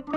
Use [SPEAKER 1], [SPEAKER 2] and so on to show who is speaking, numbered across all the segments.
[SPEAKER 1] Hi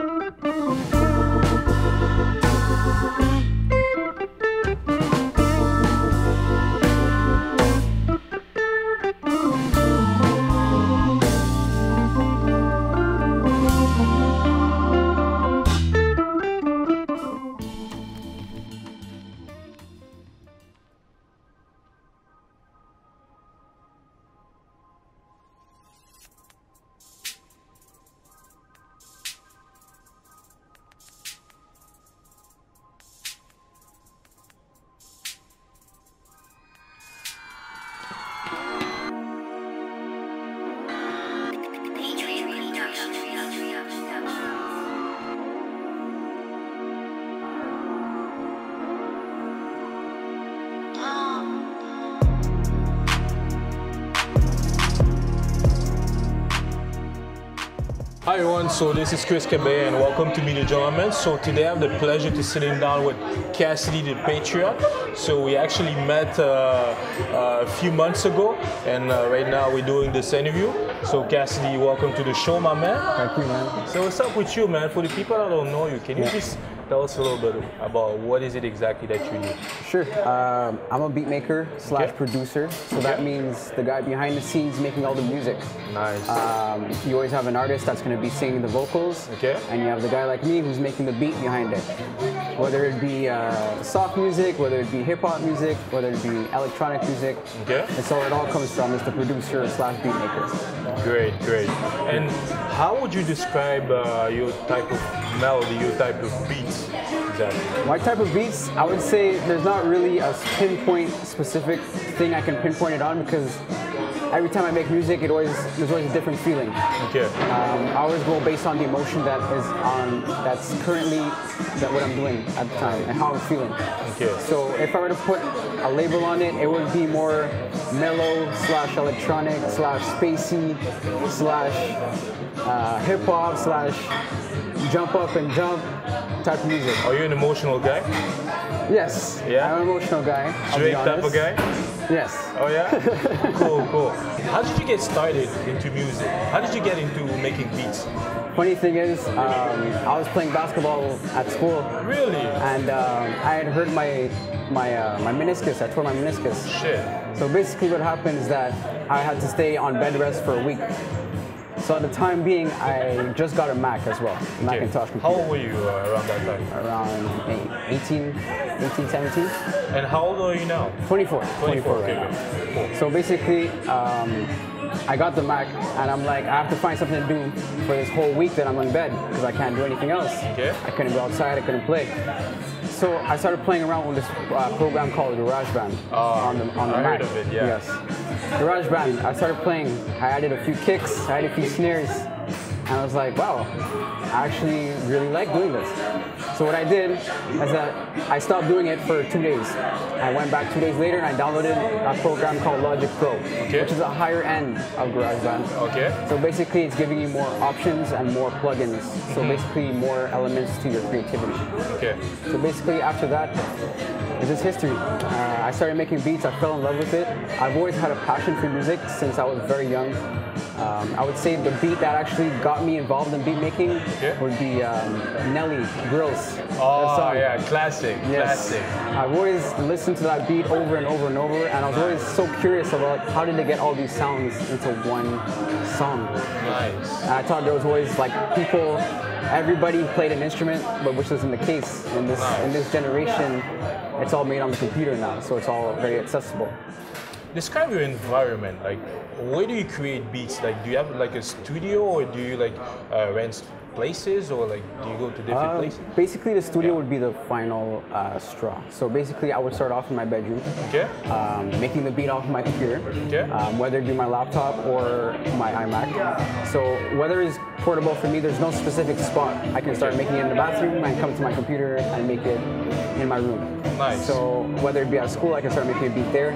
[SPEAKER 1] everyone, so this is Chris Cabet and welcome to Meet the Gentlemen. So today I have the pleasure to sitting down with Cassidy The Patriot. So we actually met a few months ago and right now we're doing this interview. So Cassidy, welcome to the show, my man.
[SPEAKER 2] Thank you, man.
[SPEAKER 1] So what's up with you, man? For the people that don't know you, can you just tell us a little bit about what is it exactly that you do?
[SPEAKER 2] Sure. I'm a beat maker / producer. So that means the guy behind the scenes making all the music.
[SPEAKER 1] Nice.
[SPEAKER 2] You always have an artist that's going to be singing the vocals. And you have the guy like me who's making the beat behind it. Whether it be soft music, whether it be hip hop music, whether it be electronic music. And so it all comes from is the producer / beat maker.
[SPEAKER 1] Great, great. And how would you describe your type of melody, your type of beats? Exactly.
[SPEAKER 2] My type of beats, I would say there's not really a pinpoint specific thing I can pinpoint it on because every time I make music, there's always a different feeling. I always go based on the emotion that's currently what I'm doing at the time and how I'm feeling. So if I were to put a label on it, it would be more mellow / electronic / spacey / hip hop / jump up and jump type of music.
[SPEAKER 1] Are you an emotional guy?
[SPEAKER 2] Yes.
[SPEAKER 1] Yeah?
[SPEAKER 2] I'm an emotional guy.
[SPEAKER 1] Drake type of guy?
[SPEAKER 2] Yes.
[SPEAKER 1] Oh yeah? Cool, cool. How did you get started into music? How did you get into making beats?
[SPEAKER 2] Funny thing is, I was playing basketball at school.
[SPEAKER 1] Really?
[SPEAKER 2] And I had hurt my meniscus. I tore my meniscus.
[SPEAKER 1] Shit.
[SPEAKER 2] So basically what happened is that I had to stay on bed rest for a week. So at the time being, I just got a Mac as well, Macintosh computer.
[SPEAKER 1] How old were you around that time?
[SPEAKER 2] Around 18, 17.
[SPEAKER 1] And how old are you now?
[SPEAKER 2] 24.
[SPEAKER 1] 24
[SPEAKER 2] right now. Cool. So basically, I got the Mac, and I'm like, I have to find something to do for this whole week that I'm in bed, because I can't do anything else. I couldn't go outside, I couldn't play. So I started playing around with this program called GarageBand on the Mac.
[SPEAKER 1] I heard of it, yeah.
[SPEAKER 2] Yes. GarageBand, I started playing, I added a few kicks, I added a few snares, and I was like, wow, I actually really like doing this. So what I did is that I stopped doing it for 2 days. I went back 2 days later and I downloaded a program called Logic Pro, which is a higher end of GarageBand. So basically it's giving you more options and more plugins. So basically more elements to your creativity. So basically after that, it's just history. I started making beats, I fell in love with it. I've always had a passion for music since I was very young. I would say the beat that actually got me involved in beat making would be Nelly, Grills.
[SPEAKER 1] Oh yeah, classic, classic.
[SPEAKER 2] I've always listened to that beat over and over and over, and I was always so curious about how did they get all these sounds into one song.
[SPEAKER 1] Nice.
[SPEAKER 2] And I thought there was always like everybody played an instrument, but which isn't the case. In this generation, it's all made on the computer now, so it's all very accessible.
[SPEAKER 1] Describe your environment. Like, where do you create beats? Like, do you have like a studio, or do you like rent places, or like do you go to different places?
[SPEAKER 2] Basically, the studio would be the final straw. So basically, I would start off in my bedroom, making the beat off of my computer, whether it be my laptop or my iMac. So whether it's portable for me, there's no specific spot. I can start making it in the bathroom and come to my computer and make it in my room.
[SPEAKER 1] Nice.
[SPEAKER 2] So whether it be at school, I can start making a beat there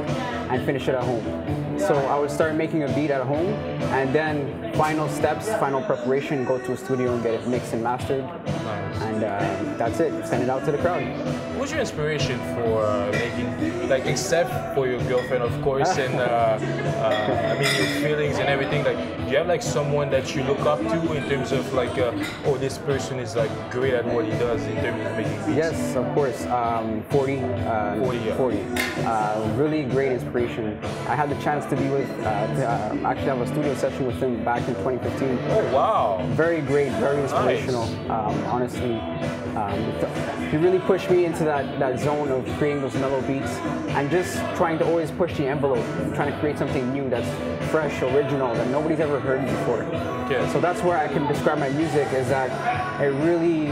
[SPEAKER 2] and finish it at home. So I would start making a beat at home, and then final steps, final preparation, go to a studio and get it mixed and mastered.
[SPEAKER 1] Nice.
[SPEAKER 2] And that's it, send it out to the crowd.
[SPEAKER 1] What's your inspiration for making, like, except for your girlfriend, of course, and I mean your feelings and everything? Like, do you have like someone that you look up to in terms of like, oh, this person is like great at what he does in terms of making beats?
[SPEAKER 2] Yes, of course. 40.
[SPEAKER 1] 40, yeah.
[SPEAKER 2] 40. Really great inspiration. I had the chance to be with, actually have a studio session with him back in 2015.
[SPEAKER 1] Oh, wow.
[SPEAKER 2] Very great, very inspirational.
[SPEAKER 1] Nice.
[SPEAKER 2] Honestly, he really pushed me into that zone of creating those mellow beats and just trying to always push the envelope, trying to create something new that's fresh, original, that nobody's ever heard before.
[SPEAKER 1] Okay.
[SPEAKER 2] So that's where I can describe my music, is that it really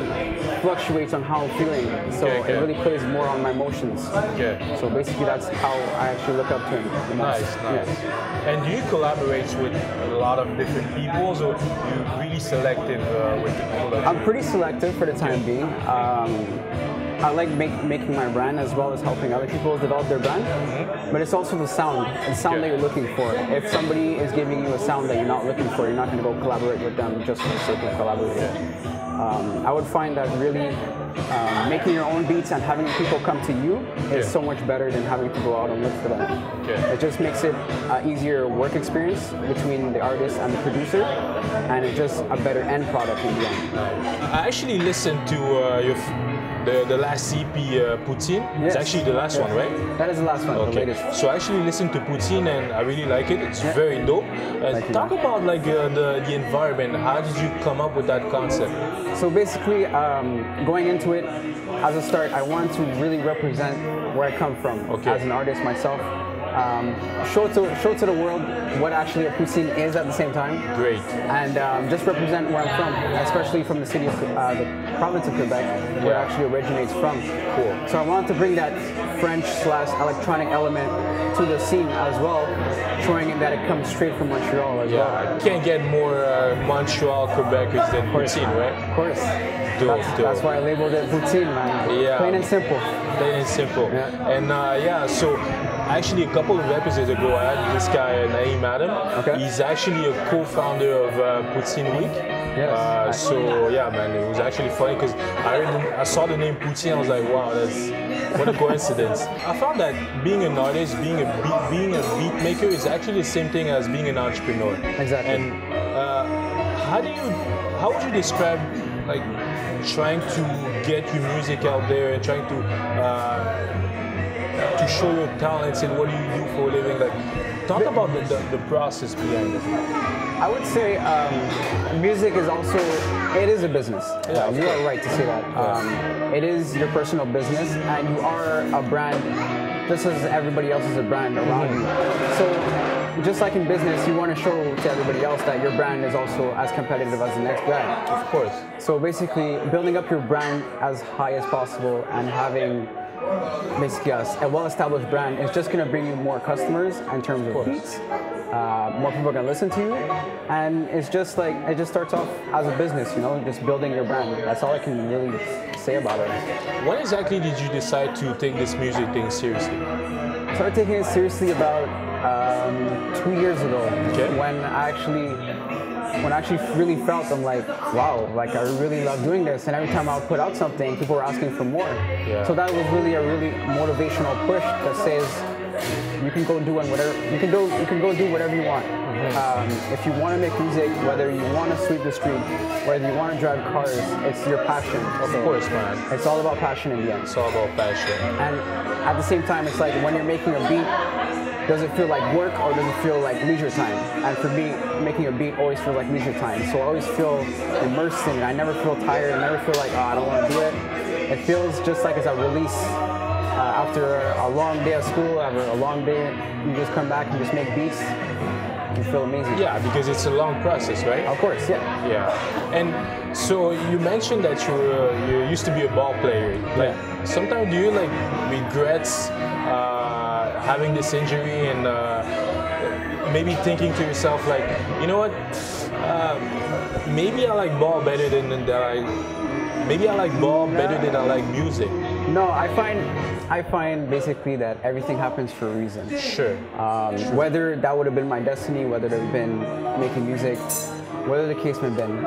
[SPEAKER 2] fluctuates on how I'm feeling. So
[SPEAKER 1] Okay.
[SPEAKER 2] it really plays more on my emotions.
[SPEAKER 1] Okay.
[SPEAKER 2] So basically that's how I actually look up to him. the most.
[SPEAKER 1] Nice, nice.
[SPEAKER 2] Yeah.
[SPEAKER 1] And do you collaborate with a lot of different people, or you really selective with the people that
[SPEAKER 2] I'm pretty selective for the time being. I like making my brand as well as helping other people develop their brand. But it's also the sound that you're looking for. If somebody is giving you a sound that you're not looking for, you're not going to go collaborate with them just for the sake of collaborating. I would find that really making your own beats and having people come to you is so much better than having to go out and look for them. It just makes it an easier work experience between the artist and the producer, and it's just a better end product in the end.
[SPEAKER 1] I actually listened to the last EP, Poutine.
[SPEAKER 2] Yes.
[SPEAKER 1] It's actually the last one, right?
[SPEAKER 2] That is the last one, the latest.
[SPEAKER 1] So I actually listened to Poutine and I really like it. It's very dope. Talk about like the environment. How did you come up with that concept?
[SPEAKER 2] So basically, going into it, as a start, I wanted to really represent where I come from as an artist myself. Show to the world what actually a poutine is at the same time.
[SPEAKER 1] Great.
[SPEAKER 2] And just represent where I'm from, especially from the city of the province of Quebec, where it actually originates from.
[SPEAKER 1] Cool.
[SPEAKER 2] So I wanted to bring that French/electronic element to the scene as well, showing that it comes straight from Montreal as well.
[SPEAKER 1] I can't get more Montreal Quebecers than poutine, right?
[SPEAKER 2] Of course.
[SPEAKER 1] Dope,
[SPEAKER 2] That's why I labeled it poutine, man.
[SPEAKER 1] Yeah.
[SPEAKER 2] Plain and simple.
[SPEAKER 1] Plain and simple.
[SPEAKER 2] Yeah.
[SPEAKER 1] And so actually a couple of episodes ago I had this guy Naeem Adam. He's actually a co-founder of Poutine Week.
[SPEAKER 2] Yes.
[SPEAKER 1] So yeah, man, it was actually funny because I saw the name Poutine. I was like, wow, what a coincidence. I found that being an artist, being a beat maker is actually the same thing as being an entrepreneur.
[SPEAKER 2] Exactly.
[SPEAKER 1] And how would you describe like trying to get your music out there and trying to show your talents and what do you do for a living? Like, talk about the process behind it.
[SPEAKER 2] I would say music is also, it is a business.
[SPEAKER 1] Yeah,
[SPEAKER 2] you are right to say that. It is your personal business and you are a brand just as everybody else is a brand around you. So just like in business, you want to show to everybody else that your brand is also as competitive as the next brand.
[SPEAKER 1] Of course.
[SPEAKER 2] So basically building up your brand as high as possible and having basically a well-established brand is just going to bring you more customers in terms of beats. More people are going to listen to you, and it's just like, it just starts off as a business, you know, just building your brand. That's all I can really say about it.
[SPEAKER 1] When exactly did you decide to take this music thing seriously?
[SPEAKER 2] I started taking it seriously about 2 years ago, when I actually really felt, I'm like, wow, like I really love doing this, and every time I would put out something, people were asking for more. So that was really a really motivational push that says you can go do whatever do whatever you want. If you want to make music, whether you want to sweep the street, whether you want to drive cars, it's your passion.
[SPEAKER 1] Of course, man.
[SPEAKER 2] It's all about passion in the end.
[SPEAKER 1] It's all about passion.
[SPEAKER 2] And at the same time, it's like when you're making a beat, does it feel like work or does it feel like leisure time? And for me, making a beat always feels like leisure time. So I always feel immersed in it. I never feel tired. I never feel like, oh, I don't want to do it. It feels just like it's a release. After a long day of school, after a long day, you just come back and just make beats. You feel amazing.
[SPEAKER 1] Yeah, because it's a long process, right?
[SPEAKER 2] Of course, yeah.
[SPEAKER 1] Yeah. And so you mentioned that you used to be a ball player. Like, sometimes do you like regrets having this injury and maybe thinking to yourself like, you know what? Maybe I like ball better than I like music.
[SPEAKER 2] No, I find basically that everything happens for a reason.
[SPEAKER 1] Sure.
[SPEAKER 2] Whether that would have been my destiny, whether it have been making music, whatever the case may have been,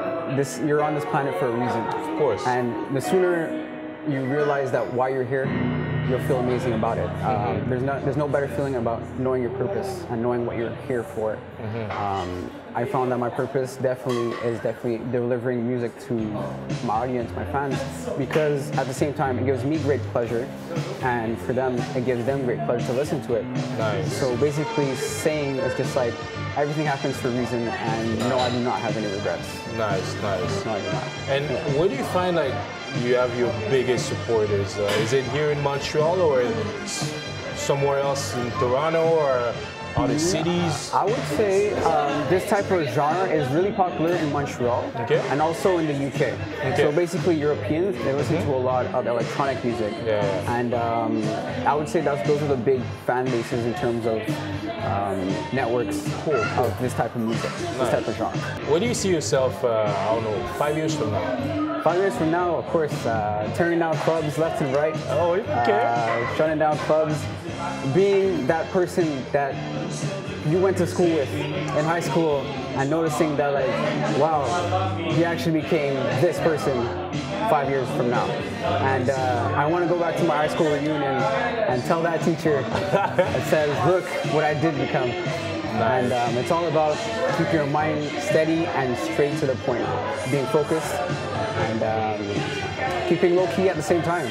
[SPEAKER 2] you're on this planet for a reason.
[SPEAKER 1] Of course.
[SPEAKER 2] And the sooner you realize that why you're here, you'll feel amazing about it. There's no better feeling about knowing your purpose and knowing what you're here for. I found that my purpose is definitely delivering music to my audience, my fans, because at the same time it gives me great pleasure, and for them it gives them great pleasure to listen to it.
[SPEAKER 1] Nice.
[SPEAKER 2] So basically, saying is just like everything happens for a reason, and no, I do not have any regrets.
[SPEAKER 1] Nice, nice.
[SPEAKER 2] No, I do not.
[SPEAKER 1] And where do you find like you have your biggest supporters? Is it here in Montreal or somewhere else in Toronto or other cities?
[SPEAKER 2] I would say this type of genre is really popular in Montreal and also in the UK. So basically Europeans, they listen to a lot of electronic music. And I would say those are the big fan bases in terms of networks of this type of music, this type of genre.
[SPEAKER 1] Where do you see yourself, I don't know, 5 years from now?
[SPEAKER 2] 5 years from now, of course, turning down clubs left and right.
[SPEAKER 1] Oh, okay.
[SPEAKER 2] Shutting down clubs, being that person that you went to school with in high school and noticing that like, wow, he actually became this person 5 years from now. And I want to go back to my high school reunion and tell that teacher that says, look what I did become.
[SPEAKER 1] Nice.
[SPEAKER 2] And it's all about keeping your mind steady and straight to the point, being focused and keeping low key at the same time.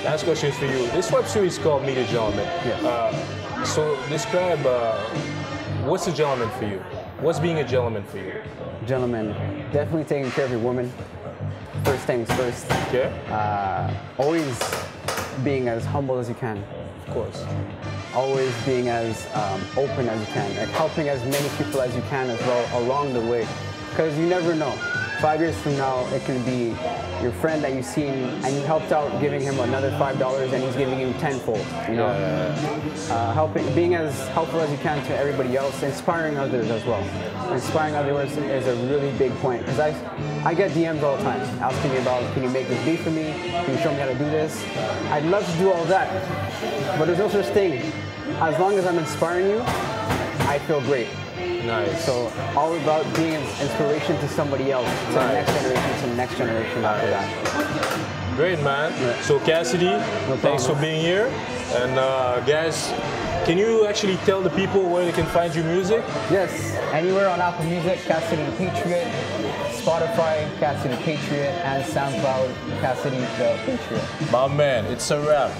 [SPEAKER 1] Last question is for you. This web series is called Meet a Gentleman. So describe what's a gentleman for you? What's being a gentleman for you?
[SPEAKER 2] Gentleman, definitely taking care of your woman. First things first.
[SPEAKER 1] Okay.
[SPEAKER 2] Always being as humble as you can.
[SPEAKER 1] Of course.
[SPEAKER 2] Always being as open as you can, like helping as many people as you can as well along the way, because you never know. 5 years from now, it can be your friend that you've seen and you helped out giving him another $5 and he's giving you tenfold, you know? Being as helpful as you can to everybody else, inspiring others as well. Inspiring others is a really big point, because I get DMs all the time asking me about, can you make this beat for me? Can you show me how to do this? I'd love to do all that, but there's no such thing. As long as I'm inspiring you, I feel great.
[SPEAKER 1] Nice.
[SPEAKER 2] So all about being an inspiration to somebody else, to the next generation, to the next generation after that.
[SPEAKER 1] Great, man. So Cassidy, thanks for being here. And guys, can you actually tell the people where they can find your music?
[SPEAKER 2] Yes, anywhere on Apple Music, Cassidy The Patriot, Spotify, Cassidy The Patriot, and SoundCloud, Cassidy The Patriot.
[SPEAKER 1] My man, it's a wrap.